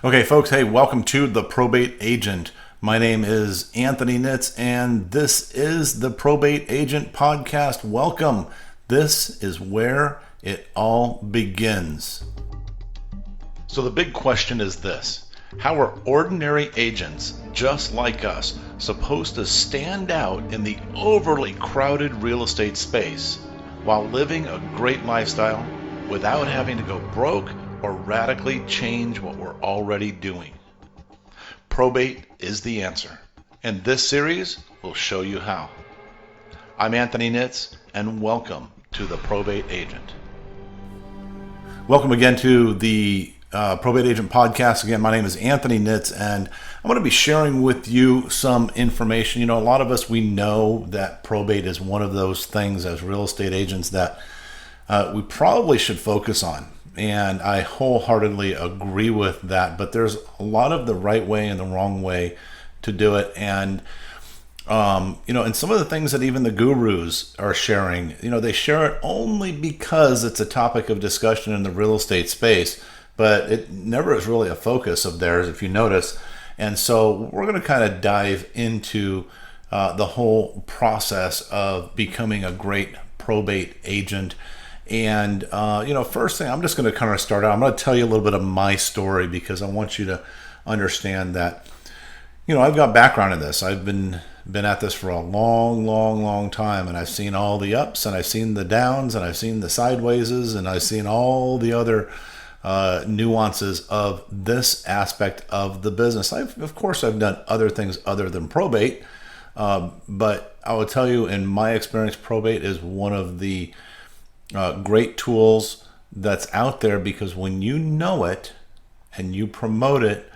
Okay, folks, hey, welcome to the Probate Agent. My name is Anthony Nitz, and this is the Probate Agent Podcast. Welcome. This is where it all begins. So the big question is this: how are ordinary agents just like us supposed to stand out in the overly crowded real estate space while living a great lifestyle without having to go broke or radically change what we're already doing? Probate is the answer, and this series will show you how. I'm Anthony Nitz, and welcome to the Probate Agent. Welcome again to the Probate Agent Podcast. Again, my name is Anthony Nitz, and I'm going to be sharing with you some information. You know, a lot of us, we know that probate is one of those things as real estate agents that we probably should focus on. And I wholeheartedly agree with that, but there's a lot of the right way and the wrong way to do it. And, and some of the things that even the gurus are sharing, they share it only because it's a topic of discussion in the real estate space, but it never is really a focus of theirs, if you notice. And so we're going to kind of dive into the whole process of becoming a great probate agent. And, first thing, I'm just going to kind of start out. I'm going to tell you a little bit of my story because I want you to understand that, I've got background in this. I've been at this for a long time, and I've seen all the ups, and I've seen the downs, and I've seen the sidewayses, and I've seen all the other nuances of this aspect of the business. Of course, I've done other things other than probate, but I will tell you, in my experience, probate is one of the great tools that's out there, because when you know it and you promote it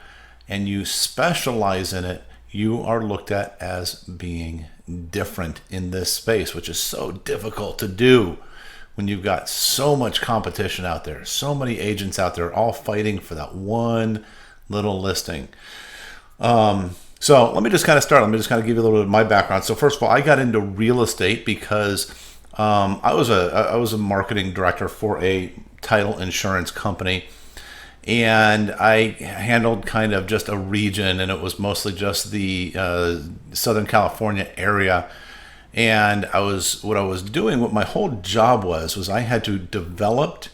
and you specialize in it, you are looked at as being different in this space, which is so difficult to do when you've got so much competition out there, so many agents out there all fighting for that one little listing. So let me just kind of start. Let me just kind of give you a little bit of my background. So first of all, I got into real estate because I was a marketing director for a title insurance company, and I handled kind of just a region, and it was mostly just the Southern California area. And what I was doing, what my whole job was I had to develop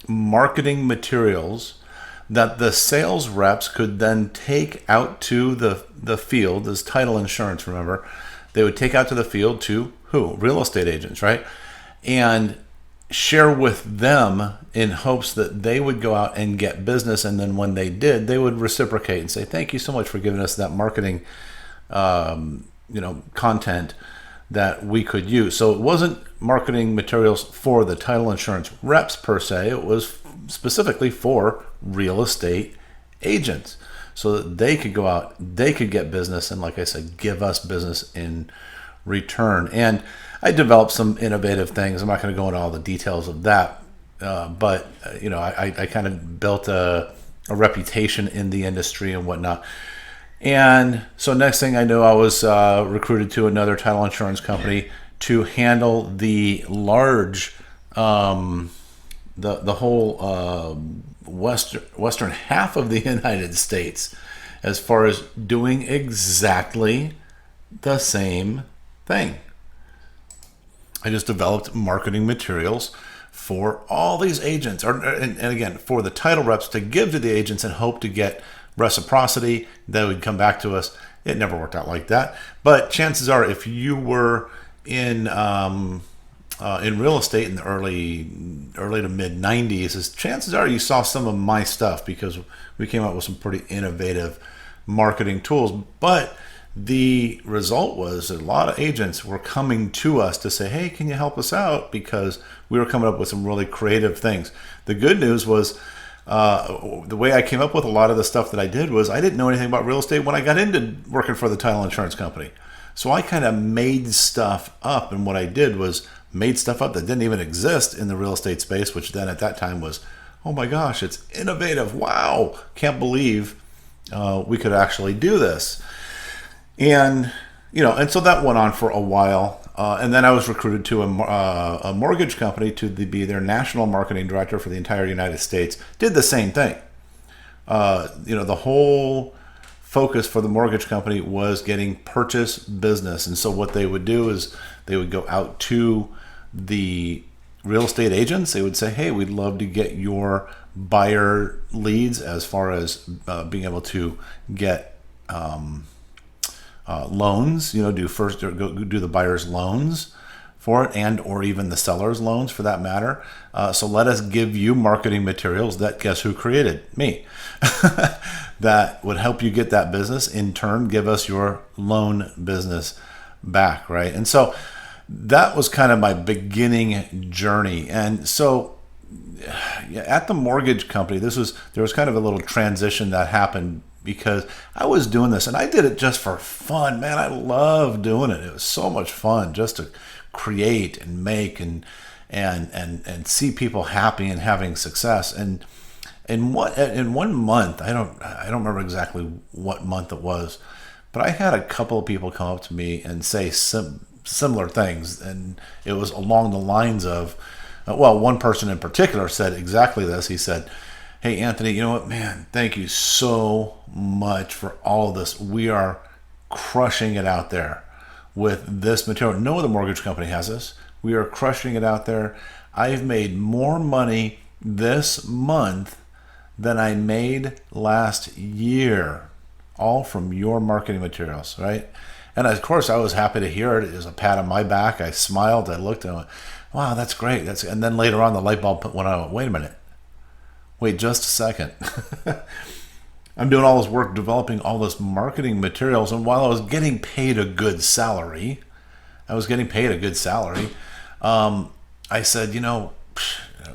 marketing materials that the sales reps could then take out to the field. As title insurance, remember, they would take out to the field to who? Real estate agents, right? And share with them in hopes that they would go out and get business. And then when they did, they would reciprocate and say, thank you so much for giving us that marketing, content that we could use. So it wasn't marketing materials for the title insurance reps per se. It was specifically for real estate agents, so that they could go out, they could get business, and like I said, give us business in return. And I developed some innovative things. I'm not going to go into all the details of that, but I kind of built a reputation in the industry and whatnot. And so next thing I knew, I was recruited to another title insurance company to handle the large, the whole western half of the United States, as far as doing exactly the same thing. I just developed marketing materials for all these agents, and again, for the title reps to give to the agents and hope to get reciprocity. They would come back to us. It never worked out like that. But chances are, if you were in real estate in the early to mid 90s, chances are you saw some of my stuff, because we came up with some pretty innovative marketing tools. But the result was a lot of agents were coming to us to say, hey, can you help us out? Because we were coming up with some really creative things. The good news was, the way I came up with a lot of the stuff that I did was, I didn't know anything about real estate when I got into working for the title insurance company. So I kind of made stuff up, and what I did was made stuff up that didn't even exist in the real estate space, which then at that time was, oh my gosh, it's innovative. Wow, can't believe we could actually do this. And so that went on for a while. And then I was recruited to a mortgage company to be their national marketing director for the entire United States. Did the same thing. The whole focus for the mortgage company was getting purchase business. And so what they would do is they would go out to the real estate agents. They would say, hey, we'd love to get your buyer leads as far as being able to get loans, do the buyer's loans for it, and or even the seller's loans for that matter. So let us give you marketing materials that, guess who created? Me. That would help you get that business. In turn, give us your loan business back, right? And so that was kind of my beginning journey. And so at the mortgage company, there was kind of a little transition that happened because I was doing this and I did it just for fun. Man, I love doing it. It was so much fun just to create and make and see people happy and having success. And in 1 month, I don't remember exactly what month it was, but I had a couple of people come up to me and say similar things, and it was along the lines of, one person in particular said exactly this. He said, hey, Anthony, you know what, man, thank you so much for all of this. We are crushing it out there with this material. No other mortgage company has this. We are crushing it out there. I've made more money this month than I made last year, all from your marketing materials, right? And of course, I was happy to hear it. It was a pat on my back. I smiled. I looked and I went, wow, that's great. And then later on, the light bulb went on. I went, wait a minute. Wait just a second. I'm doing all this work developing all this marketing materials, and while I was getting paid a good salary, I said,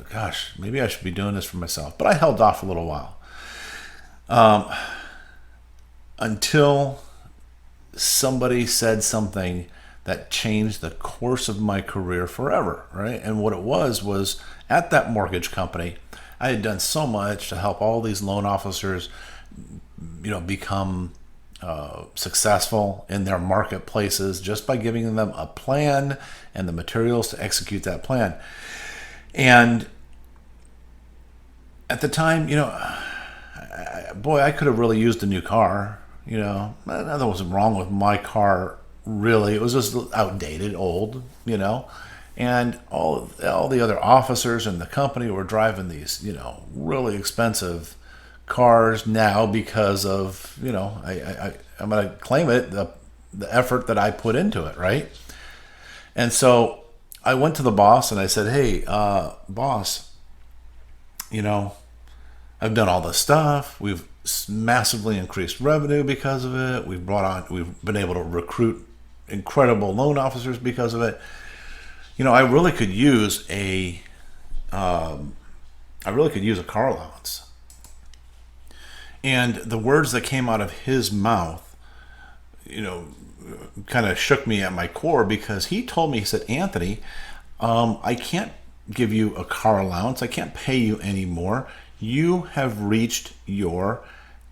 gosh, maybe I should be doing this for myself. But I held off a little while until somebody said something that changed the course of my career forever, right? And what it was at that mortgage company, I had done so much to help all these loan officers, become successful in their marketplaces just by giving them a plan and the materials to execute that plan. And at the time, I could have really used a new car. Nothing was wrong with my car, really. It was just outdated, old, and all the other officers in the company were driving these, really expensive cars now because of, I'm going to claim it, the effort that I put into it, right? And so I went to the boss and I said, hey, boss, I've done all this stuff. We've massively increased revenue because of it. We've been able to recruit incredible loan officers because of it. I really could use a car allowance. And the words that came out of his mouth, kind of shook me at my core, because he told me, he said, Anthony, I can't give you a car allowance. I can't pay you anymore. You have reached your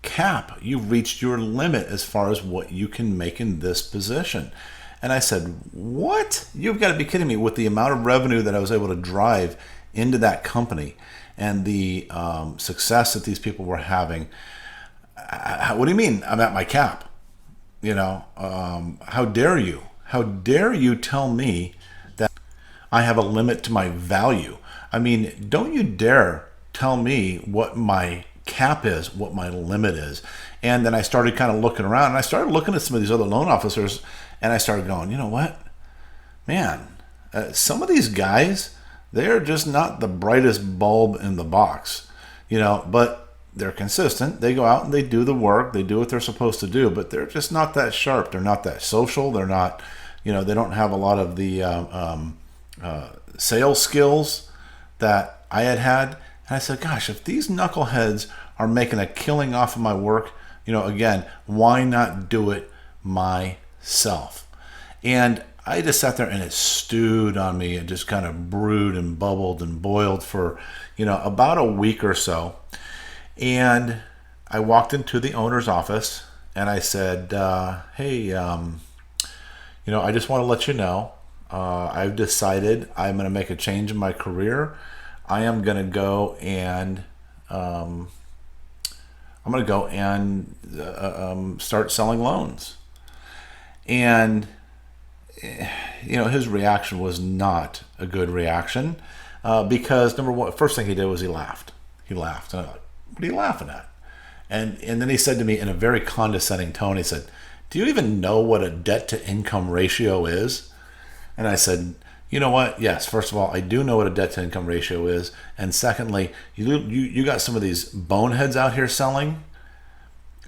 cap. You've reached your limit as far as what you can make in this position. And I said, what? You've got to be kidding me. With the amount of revenue that I was able to drive into that company and the success that these people were having, what do you mean I'm at my cap? How dare you? How dare you tell me that I have a limit to my value? I mean, don't you dare tell me what my cap is, what my limit is. And then I started kind of looking around, and I started looking at some of these other loan officers, and I started going, you know what? Man, some of these guys, they're just not the brightest bulb in the box, but they're consistent. They go out and they do the work. They do what they're supposed to do, but they're just not that sharp. They're not that social. They're not, they don't have a lot of the sales skills that I had. And I said, gosh, if these knuckleheads are making a killing off of my work, again, why not do it myself? And I just sat there and it stewed on me. It just kind of brewed and bubbled and boiled for, about a week or so. And I walked into the owner's office and I said, hey, I just want to let you know, I've decided I'm going to make a change in my career. I am going to go and I'm going to go and start selling loans. And, his reaction was not a good reaction because, number one, first thing he did was he laughed. He laughed. And I'm like, what are you laughing at? And then he said to me in a very condescending tone, he said, do you even know what a debt-to-income ratio is? And I said, you know what? Yes, first of all, I do know what a debt-to-income ratio is. And secondly, you got some of these boneheads out here selling,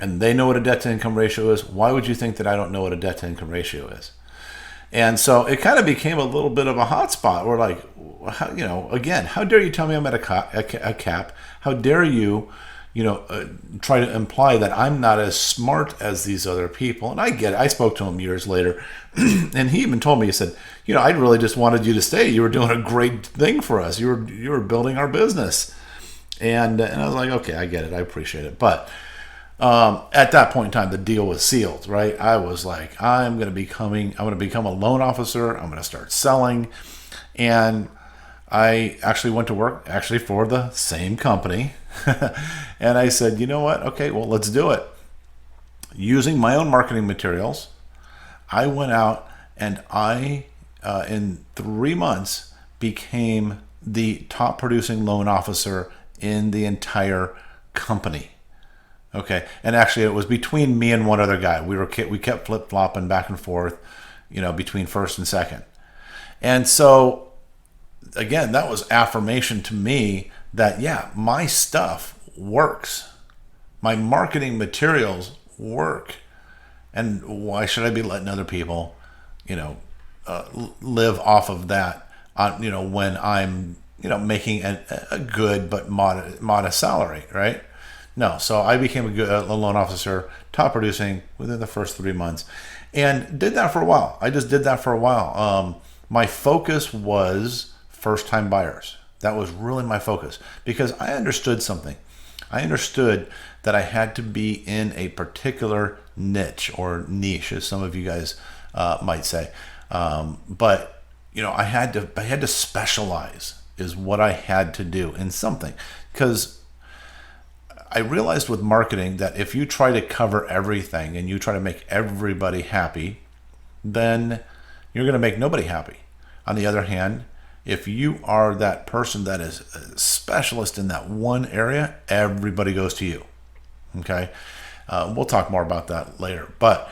and they know what a debt-to-income ratio is. Why would you think that I don't know what a debt-to-income ratio is? And so it kind of became a little bit of a hot spot. We're like, again, how dare you tell me I'm at a cap? How dare you, try to imply that I'm not as smart as these other people? And I get it. I spoke to him years later, and he even told me, he said, I really just wanted you to stay. You were doing a great thing for us. You were building our business. And I was like, okay, I get it. I appreciate it. But at that point in time, the deal was sealed, right? I was like, I'm going to become a loan officer. I'm going to start selling. And I actually went to work for the same company. And I said, you know what? Okay, well, let's do it. Using my own marketing materials, I went out and I, in 3 months, became the top producing loan officer in the entire company. Okay, and actually it was between me and one other guy. We kept flip-flopping back and forth, between first and second. And so, again, that was affirmation to me that, yeah, my stuff works. My marketing materials work. And why should I be letting other people, live off of that, when I'm, making a good but modest salary, right? No, so I became a loan officer, top producing within the first 3 months, and did that for a while. I just did that for a while. My focus was first-time buyers. That was really my focus because I understood something. I understood that I had to be in a particular niche or niche, as some of you guys might say. But I had to specialize is what I had to do in something, because I realized with marketing that if you try to cover everything and you try to make everybody happy, then you're going to make nobody happy. On the other hand, if you are that person that is a specialist in that one area, everybody goes to you. Okay? We'll talk more about that later. But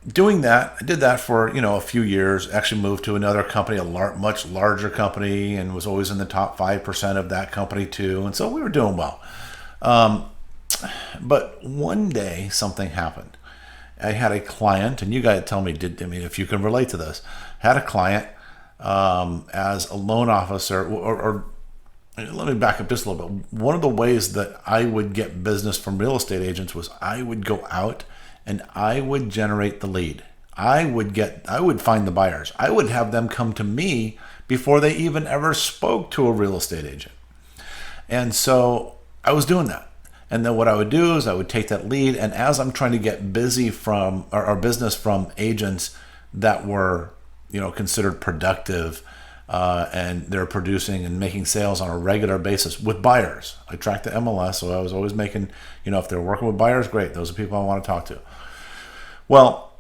doing that, I did that for, a few years, actually moved to another company, a much larger company, and was always in the top 5% of that company too. And so we were doing well. But one day something happened. I had a client, and you guys tell me, if you can relate to this, had a client as a loan officer, or let me back up just a little bit. One of the ways that I would get business from real estate agents was I would go out and I would generate the lead. I would find the buyers. I would have them come to me before they even ever spoke to a real estate agent. And so I was doing that. And then what I would do is I would take that lead, and as I'm trying to get busy from or business from agents that were, considered productive, and they're producing and making sales on a regular basis with buyers. I tracked the MLS, so I was always making, if they're working with buyers, great. Those are people I want to talk to. Well,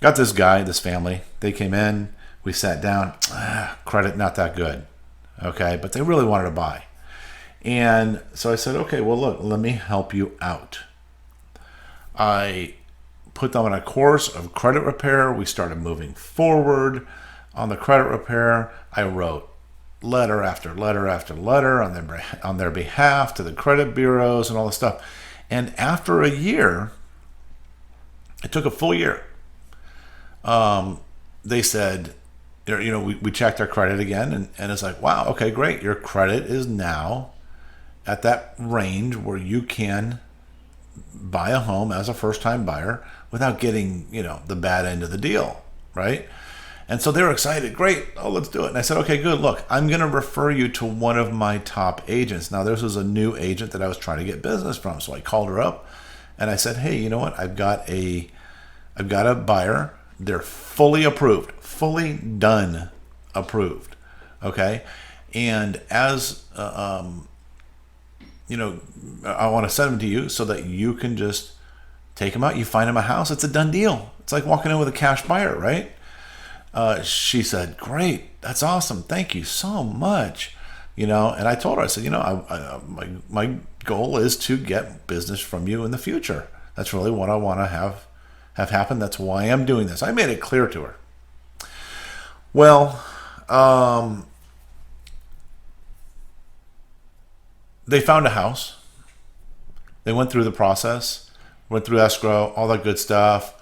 got this family. They came in, we sat down. Credit not that good, okay, but they really wanted to buy. And so I said, okay, well, look, let me help you out. I put them on a course of credit repair. We started moving forward on the credit repair. I wrote letter after letter after letter on their behalf to the credit bureaus and all this stuff. And after a year, it took a full year. They said, we checked their credit again, and it's like, wow, okay, great. Your credit is now at that range where you can buy a home as a first-time buyer without getting, the bad end of the deal, right? And so they were excited. Great. Oh, let's do it. And I said, okay, good. Look, I'm going to refer you to one of my top agents. Now, this was a new agent that I was trying to get business from. So I called her up and I said, hey, you know what? I've got a buyer. They're fully approved, fully done approved. Okay. And as, I want to send them to you so that you can just take them out. You find them a house. It's a done deal. It's like walking in with a cash buyer, right? She said, great. That's awesome. Thank you so much. And I told her, I said, my goal is to get business from you in the future. That's really what I want to have happen. That's why I'm doing this. I made it clear to her. Well, they found a house. They went through the process, went through escrow, all that good stuff.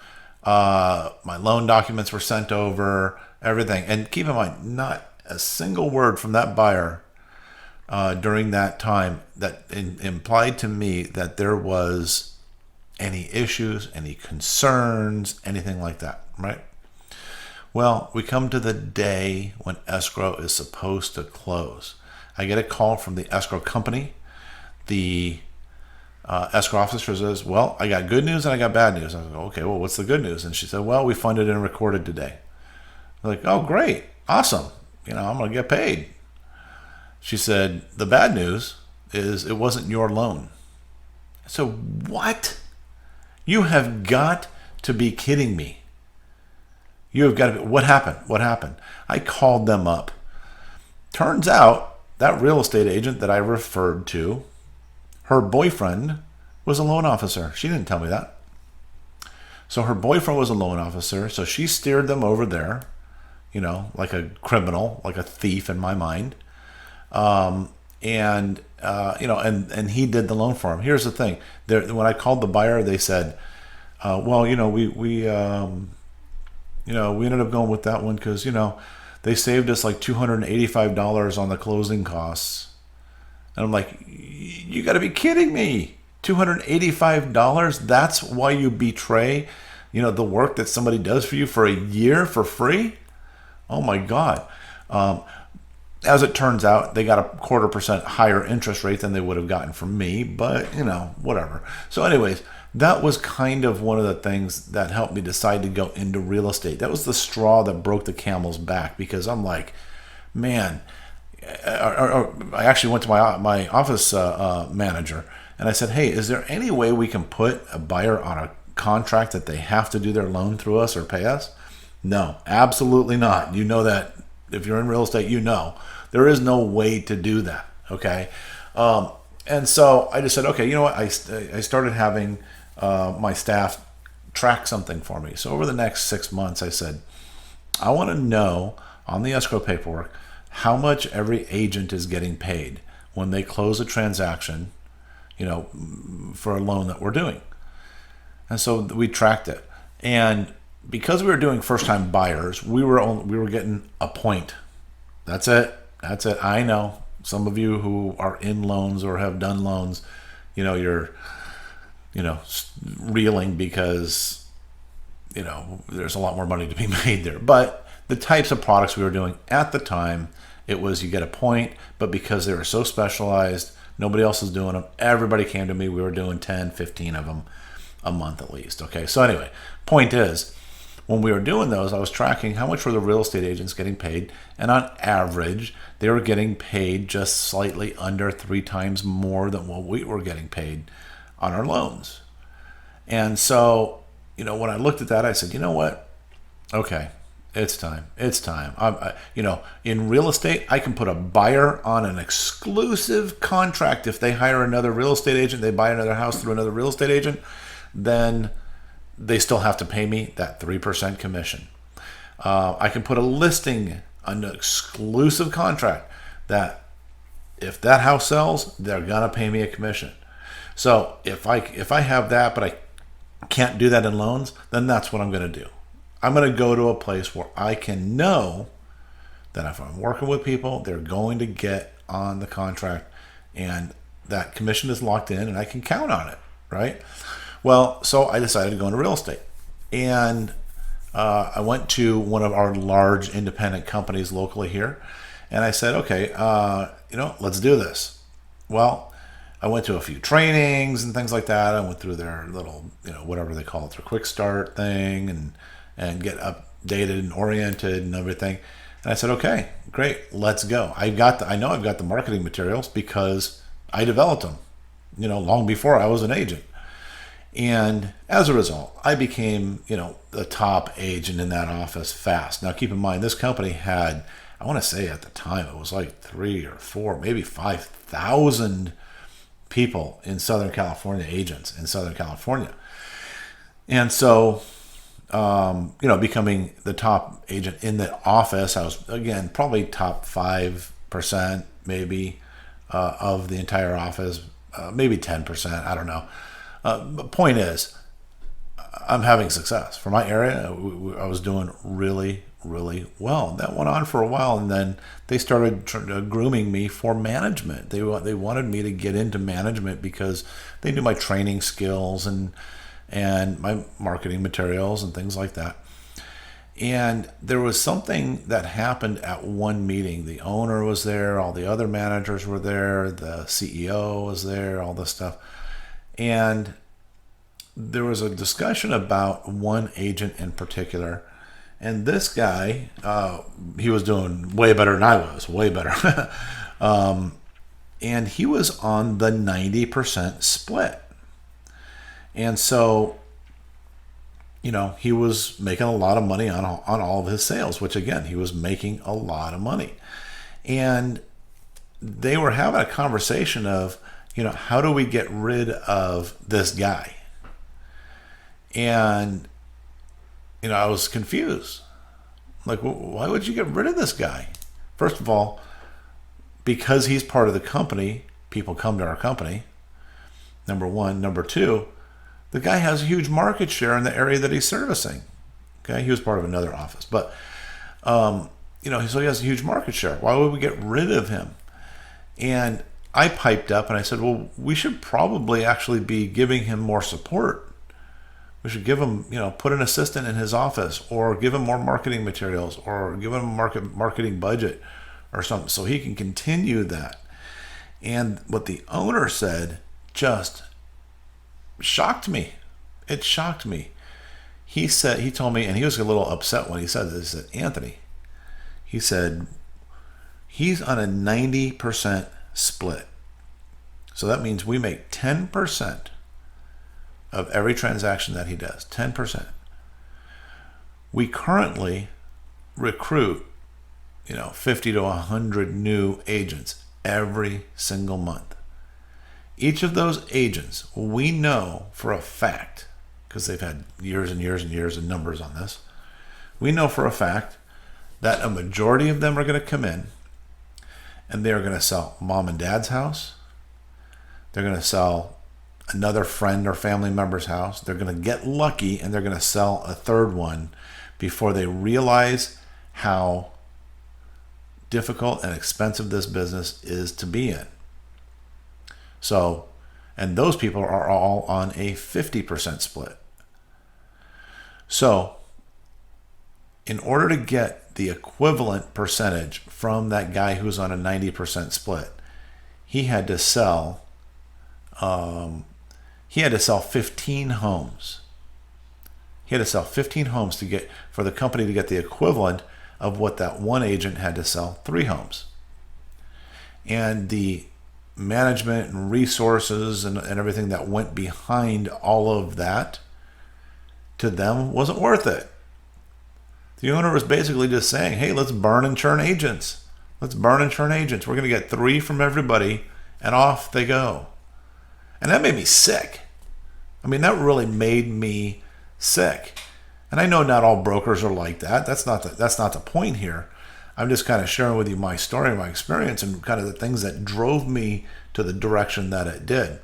My loan documents were sent over, everything. And keep in mind, not a single word from that buyer during that time that implied to me that there was any issues, any concerns, anything like that, right? Well, we come to the day when escrow is supposed to close. I get a call from the escrow company. The escrow officer says, well, I got good news and I got bad news. I go, okay, well, what's the good news? And she said, well, we funded and recorded today. I'm like, oh, great. Awesome. I'm going to get paid. She said, the bad news is it wasn't your loan. So what? You have got to be kidding me. You have got to be, what happened? What happened? I called them up. Turns out that real estate agent that I referred to, her boyfriend was a loan officer. She didn't tell me that. So her boyfriend was a loan officer. So she steered them over there, like a criminal, like a thief in my mind. And he did the loan for him. Here's the thing. When I called the buyer, they said, well, we ended up going with that one because, they saved us like $285 on the closing costs. And I'm like, you got to be kidding me. $285? That's why you betray, the work that somebody does for you for a year for free? Oh my God. As it turns out, they got a 0.25% higher interest rate than they would have gotten from me, but whatever. So anyways, that was kind of one of the things that helped me decide to go into real estate. That was the straw that broke the camel's back, because I'm like, man, I actually went to my office manager and I said, hey, is there any way we can put a buyer on a contract that they have to do their loan through us or pay us? No, absolutely not. You know that if you're in real estate, there is no way to do that. Okay. And so I just said, okay, you know what? I started having my staff track something for me. So over the next 6 months, I said, I want to know on the escrow paperwork how much every agent is getting paid when they close a transaction, for a loan that we're doing. And so we tracked it. And because we were doing first-time buyers, we were getting a point. That's it. I know some of you who are in loans or have done loans, you're, reeling because, there's a lot more money to be made there. But the types of products we were doing at the time, it was you get a point, but because they were so specialized, nobody else was doing them. Everybody came to me. We were doing 10, 15 of them a month at least. Okay. So anyway, point is, when we were doing those, I was tracking how much were the real estate agents getting paid. And on average, they were getting paid just slightly under 3 times more than what we were getting paid on our loans. And so, when I looked at that, I said, you know what? Okay, it's time. In real estate, I can put a buyer on an exclusive contract. If they hire another real estate agent, they buy another house through another real estate agent, then they still have to pay me that 3% commission. I can put a listing, an exclusive contract that if that house sells, they're gonna pay me a commission. So if I have that, but I can't do that in loans, then that's what I'm gonna do. I'm gonna go to a place where I can know that if I'm working with people, they're going to get on the contract and that commission is locked in and I can count on it, right? Well, so I decided to go into real estate. And I went to one of our large independent companies locally here. And I said, okay, let's do this. Well, I went to a few trainings and things like that. I went through their little, whatever they call it, their quick start thing and get updated and oriented and everything. And I said, okay, great, let's go. I know I've got the marketing materials because I developed them. long before I was an agent. And as a result, I became, the top agent in that office fast. Now, keep in mind, this company had, I want to say at the time, it was like 3 or 4, maybe 5,000 people in Southern California, agents in Southern California. And so, becoming the top agent in the office, I was, again, probably top 5%, maybe, of the entire office, maybe 10%, I don't know. But point is, I'm having success. For my area, I was doing really, really well. That went on for a while, and then they started grooming me for management. They wanted me to get into management because they knew my training skills and my marketing materials and things like that. And there was something that happened at one meeting. The owner was there, all the other managers were there, the CEO was there, all this stuff. And there was a discussion about one agent in particular. And this guy, he was doing way better than I was, way better. And he was on the 90% split. And so, he was making a lot of money on all of his sales, which again, he was making a lot of money. And they were having a conversation of, how do we get rid of this guy? And, I was confused. Like, why would you get rid of this guy? First of all, because he's part of the company, people come to our company. Number one. Number two, the guy has a huge market share in the area that he's servicing. Okay, he was part of another office, but so he has a huge market share. Why would we get rid of him? And I piped up and I said, well, we should probably actually be giving him more support. We should give him, put an assistant in his office, or give him more marketing materials, or give him a marketing budget or something so he can continue that. And what the owner said just shocked me. It shocked me. He told me, and he was a little upset when he said this. He said, Anthony, he said, he's on a 90% split. So that means we make 10% of every transaction that he does, 10%. We currently recruit, 50 to 100 new agents every single month. Each of those agents, we know for a fact, because they've had years and years and years of numbers on this, we know for a fact that a majority of them are going to come in and they're going to sell mom and dad's house. They're going to sell another friend or family member's house. They're going to get lucky and they're going to sell a third one before they realize how difficult and expensive this business is to be in. So, and those people are all on a 50% split. So, in order to get the equivalent percentage from that guy who's on a 90% split, he had to sell 15 homes. He had to sell 15 homes for the company to get the equivalent of what that one agent had to sell 3 homes. And the management and resources and everything that went behind all of that, to them, wasn't worth it. The owner was basically just saying, hey, let's burn and churn agents. Let's burn and churn agents. We're going to get 3 from everybody, and off they go. And that made me sick. I mean, that really made me sick. And I know not all brokers are like that. That's not the point here. I'm just kind of sharing with you my story, my experience, and kind of the things that drove me to the direction that it did.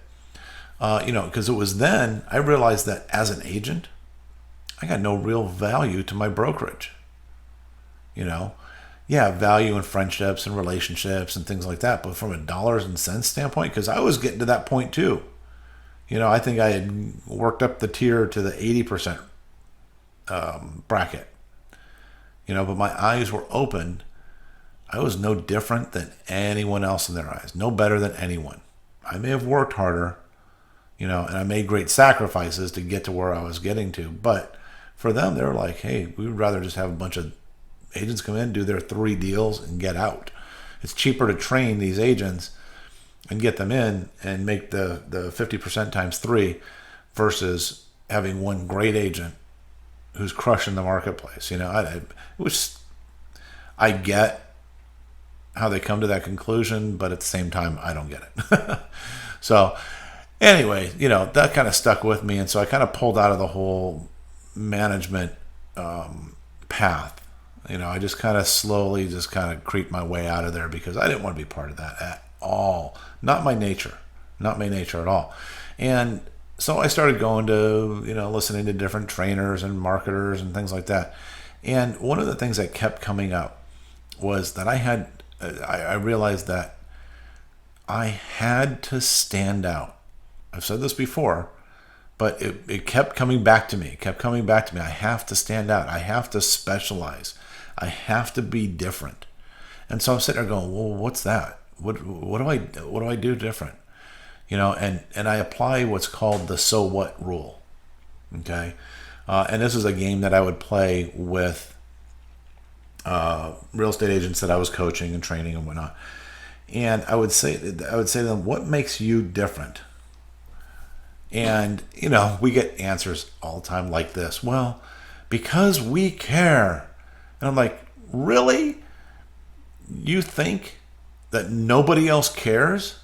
Because it was then I realized that as an agent, I got no real value to my brokerage. Value in friendships and relationships and things like that. But from a dollars and cents standpoint, because I was getting to that point too. I think I had worked up the tier to the 80% bracket. But my eyes were open. I was no different than anyone else in their eyes. No better than anyone. I may have worked harder, and I made great sacrifices to get to where I was getting to. But for them, they were like, hey, we would rather just have a bunch of agents come in, do their 3 deals, and get out. It's cheaper to train these agents and get them in and make the 50% times 3 versus having one great agent who's crushing the marketplace. I get how they come to that conclusion, but at the same time, I don't get it. So anyway, that kind of stuck with me. And so I kind of pulled out of the whole management path. I just kind of slowly just kind of creeped my way out of there because I didn't want to be part of that at all. Not my nature at all. And so I started going to, listening to different trainers and marketers and things like that. And one of the things that kept coming up was that I realized that I had to stand out. I've said this before, but it kept coming back to me. I have to stand out. I have to specialize. I have to be different. And so I'm sitting there going, well, what's that? What do I do different? And I apply what's called the so what rule. Okay. And this is a game that I would play with real estate agents that I was coaching and training and whatnot. And I would say to them, what makes you different? And, we get answers all the time like this. Well, because we care. And I'm like, really? You think that nobody else cares?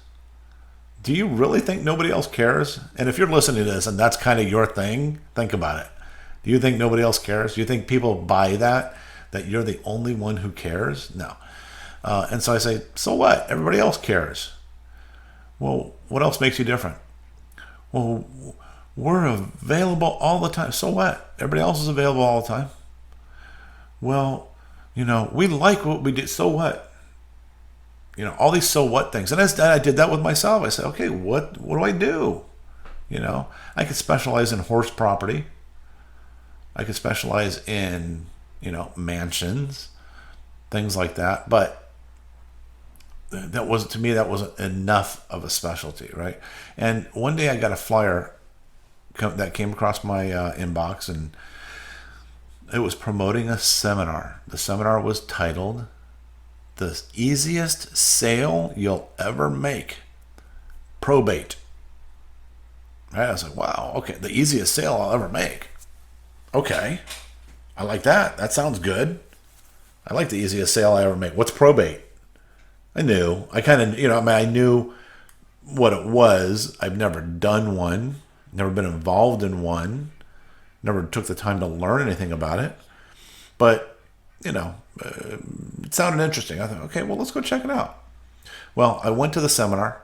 Do you really think nobody else cares? And if you're listening to this and that's kind of your thing, think about it. Do you think nobody else cares? Do you think people buy that you're the only one who cares? No. And so I say, so what? Everybody else cares. Well, what else makes you different? Well, we're available all the time. So what? Everybody else is available all the time. Well, we like what we do. So what? All these so what things. And I did that with myself. I said, okay, what do I do? I could specialize in horse property. I could specialize in, mansions, things like that. But that wasn't enough of a specialty, right? And one day I got a flyer that came across my inbox, and it was promoting a seminar. The seminar was titled "The Easiest Sale You'll Ever Make, Probate." Right? I was like, wow, okay, the easiest sale I'll ever make. Okay, I like that. That sounds good. I like the easiest sale I ever make. What's probate? I knew. I knew what it was. I've never done one, never been involved in one, never took the time to learn anything about it. But, it sounded interesting. I thought, okay, well, let's go check it out. Well, I went to the seminar,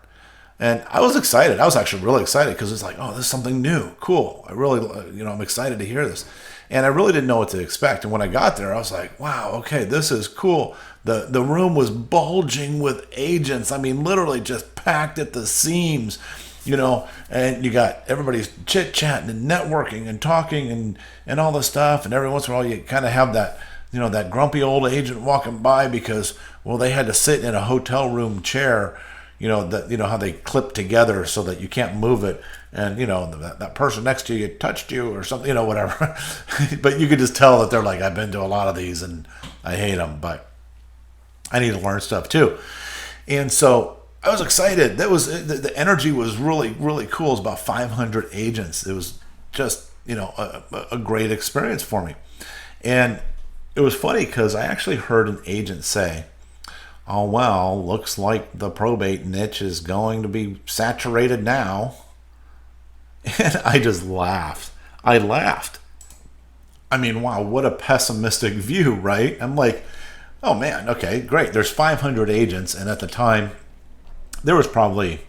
and I was excited. I was actually really excited because it's like, oh, this is something new. Cool. I really, I'm excited to hear this. And I really didn't know what to expect. And when I got there, I was like, wow, okay, this is cool. The room was bulging with agents. I mean, literally just packed at the seams, and you got everybody's chit-chatting and networking and talking and all this stuff. And every once in a while, you kind of have that, that grumpy old agent walking by because, well, they had to sit in a hotel room chair, how they clip together so that you can't move it. And, that person next to you touched you or something, whatever. But you could just tell that they're like, I've been to a lot of these and I hate them, but I need to learn stuff too. And so I was excited. That was the energy was really, really cool. It was about 500 agents. It was just, a great experience for me. And it was funny because I actually heard an agent say, oh, well, looks like the probate niche is going to be saturated now. And I just laughed. I laughed. I mean, wow, what a pessimistic view, right? I'm like, oh man, okay, great. There's 500 agents. And at the time, there was probably,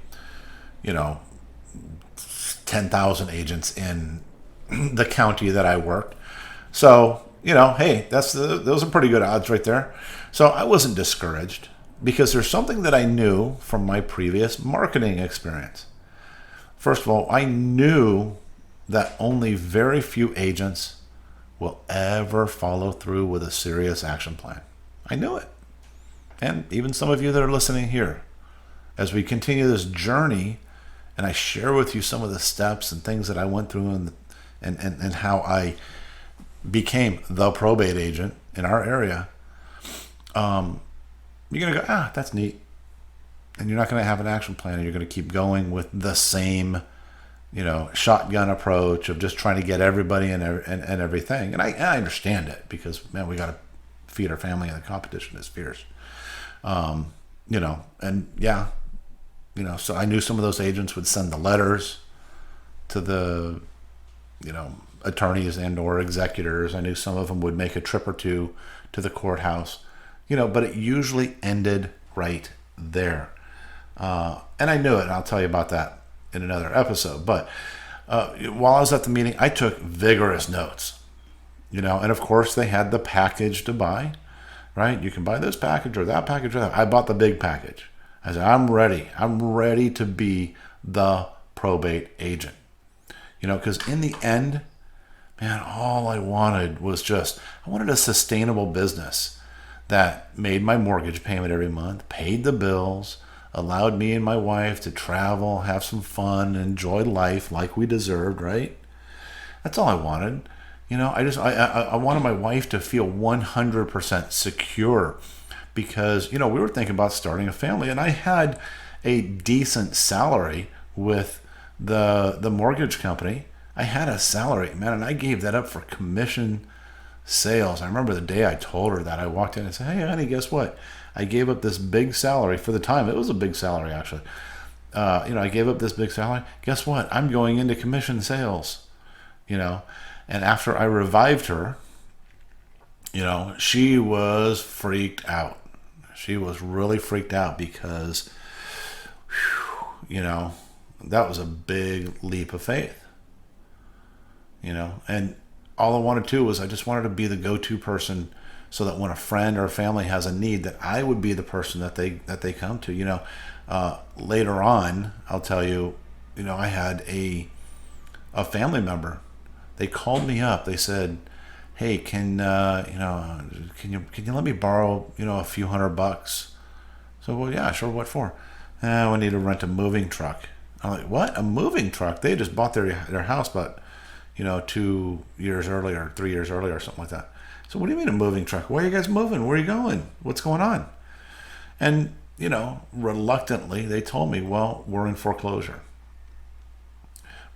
10,000 agents in the county that I worked. So, hey, those are pretty good odds right there. So I wasn't discouraged because there's something that I knew from my previous marketing experience. First of all, I knew that only very few agents will ever follow through with a serious action plan. I knew it. And even some of you that are listening here, as we continue this journey, and I share with you some of the steps and things that I went through and how I became the probate agent in our area, you're going to go, that's neat. and you're not going to have an action plan, and you're going to keep going with the same, shotgun approach of just trying to get everybody and everything. And I understand it, because, man, we got to feed our family, and the competition is fierce. So I knew some of those agents would send the letters to the, attorneys and or executors. I knew some of them would make a trip or two to the courthouse, but it usually ended right there. And I knew it, and I'll tell you about that in another episode. But while I was at the meeting, I took vigorous notes, and of course they had the package to buy, right? You can buy this package or that package or that. I bought the big package. I said, I'm ready to be the probate agent, because in the end, man, all I wanted was I wanted a sustainable business that made my mortgage payment every month, paid the bills, allowed me and my wife to travel, have some fun, enjoy life like we deserved, right? That's all I wanted. I wanted my wife to feel 100% secure, because, we were thinking about starting a family, and I had a decent salary with the mortgage company. I had a salary, man, and I gave that up for commission sales. I remember the day I told her that. I walked in and said, hey, honey, guess what? I gave up this big salary. For the time, it was a big salary, actually. I gave up this big salary. Guess what? I'm going into commission sales, And after I revived her, she was freaked out. She was really freaked out, because, that was a big leap of faith. And all I wanted to was I just wanted to be the go-to person, so that when a friend or a family has a need, that I would be the person that they come to. Later on, I'll tell you, I had a family member. They called me up. They said, hey, can you let me borrow, a few $100? So, well, yeah, sure. What for? We need to rent a moving truck. I'm like, what? A moving truck? They just bought their house, but 2 years earlier, 3 years earlier, or something like that. So what do you mean a moving truck? Where are you guys moving? Where are you going? What's going on? And, reluctantly, they told me, well, we're in foreclosure.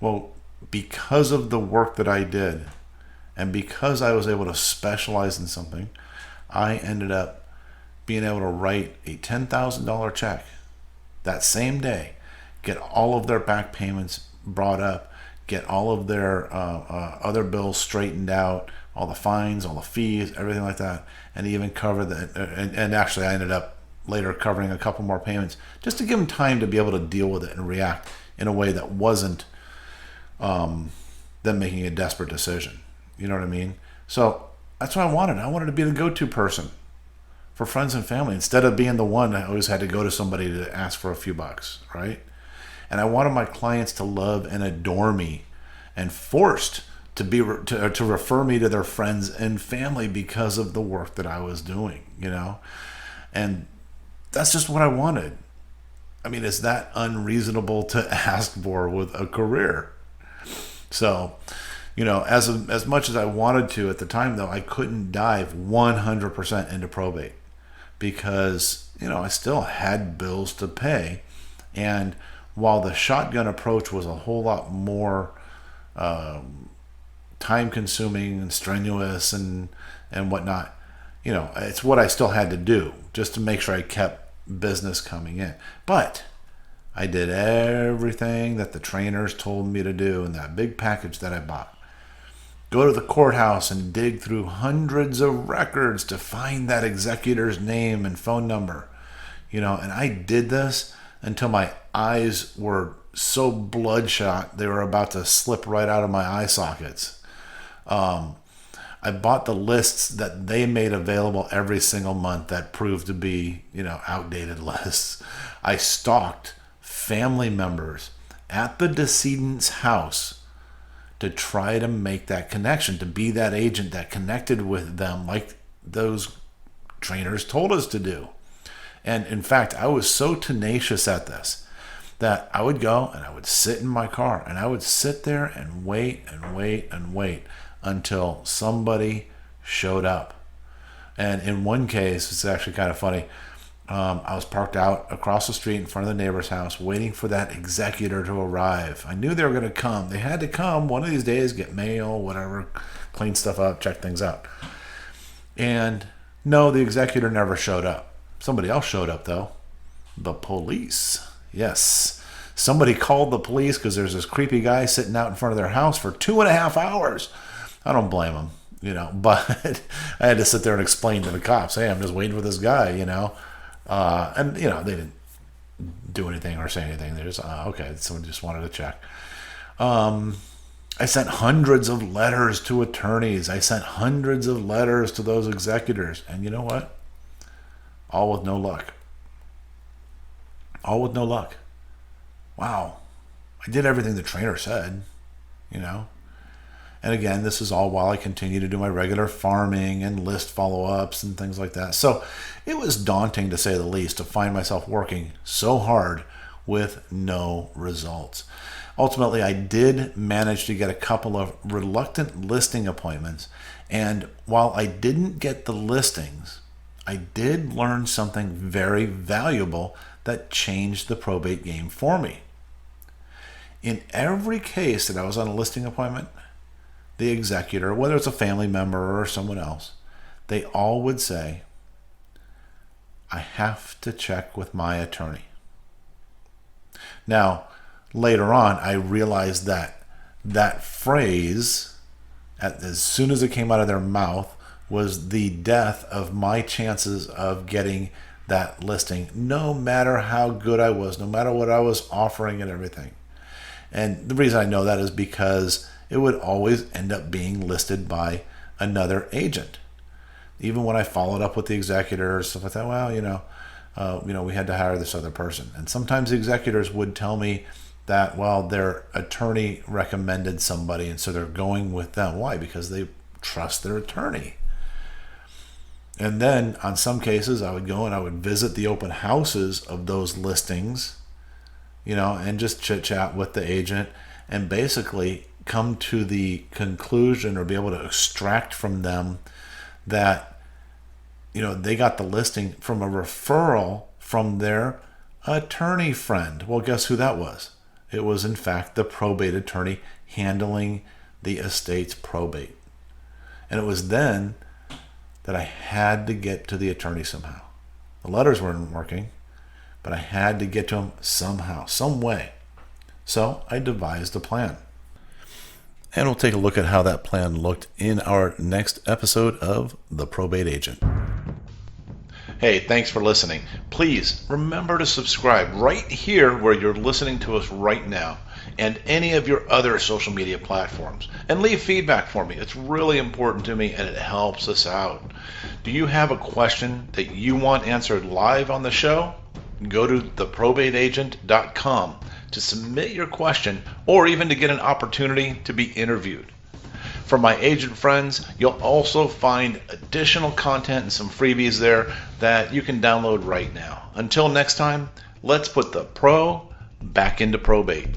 Well, because of the work that I did, and because I was able to specialize in something, I ended up being able to write a $10,000 check that same day, get all of their back payments brought up, get all of their other bills straightened out, all the fines, all the fees, everything like that, and even cover and actually I ended up later covering a couple more payments, just to give them time to be able to deal with it and react in a way that wasn't them making a desperate decision. You know what I mean? So that's what I wanted. I wanted to be the go-to person for friends and family, instead of being the one that always had to go to somebody to ask for a few bucks, right? And I wanted my clients to love and adore me, and forced to refer me to their friends and family because of the work that I was doing, And that's just what I wanted. I mean, is that unreasonable to ask for with a career? So, as much as I wanted to at the time, though, I couldn't dive 100% into probate, because, I still had bills to pay. And while the shotgun approach was a whole lot more time consuming and strenuous and whatnot, it's what I still had to do just to make sure I kept business coming in. But I did everything that the trainers told me to do in that big package that I bought. Go to the courthouse and dig through hundreds of records to find that executor's name and phone number. And I did this until my eyes were so bloodshot they were about to slip right out of my eye sockets. I bought the lists that they made available every single month that proved to be, outdated lists. I stalked family members at the decedent's house to try to make that connection, to be that agent that connected with them like those trainers told us to do. And in fact, I was so tenacious at this that I would go and I would sit in my car and I would sit there and wait and wait and wait until somebody showed up. And in one case, it's actually kind of funny. I was parked out across the street in front of the neighbor's house waiting for that executor to arrive. I knew they were going to come. They had to come one of these days, get mail, whatever, clean stuff up, check things out. And no, the executor never showed up. Somebody else showed up, though. The police. Yes. Somebody called the police because there's this creepy guy sitting out in front of their house for 2.5 hours. I don't blame him, but I had to sit there and explain to the cops, hey, I'm just waiting for this guy, and they didn't do anything or say anything. They just, okay, someone just wanted to check. I sent hundreds of letters to attorneys. I sent hundreds of letters to those executors. And you know what? All with no luck. All with no luck. Wow. I did everything the trainer said, And again, this is all while I continue to do my regular farming and list follow-ups and things like that. So it was daunting, to say the least, to find myself working so hard with no results. Ultimately, I did manage to get a couple of reluctant listing appointments. And while I didn't get the listings, I did learn something very valuable that changed the probate game for me. In every case that I was on a listing appointment, the executor, whether it's a family member or someone else, they all would say, I have to check with my attorney. Now, later on, I realized that phrase, as soon as it came out of their mouth, was the death of my chances of getting that listing, no matter how good I was, no matter what I was offering and everything. And the reason I know that is because it would always end up being listed by another agent. Even when I followed up with the executor or stuff like that, we had to hire this other person. And sometimes the executors would tell me that, their attorney recommended somebody, and so they're going with them. Why? Because they trust their attorney. And then on some cases, I would go and I would visit the open houses of those listings, and just chit chat with the agent and basically come to the conclusion or be able to extract from them that, they got the listing from a referral from their attorney friend. Well, guess who that was? It was, in fact, the probate attorney handling the estate's probate. And it was then that I had to get to the attorney somehow. The letters weren't working, but I had to get to him somehow, some way. So I devised a plan. And we'll take a look at how that plan looked in our next episode of The Probate Agent. Hey, thanks for listening. Please remember to subscribe right here where you're listening to us right now, and any of your other social media platforms. And leave feedback for me. It's really important to me and it helps us out. Do you have a question that you want answered live on the show? Go to theprobateagent.com to submit your question or even to get an opportunity to be interviewed. For my agent friends, you'll also find additional content and some freebies there that you can download right now. Until next time, let's put the pro back into probate.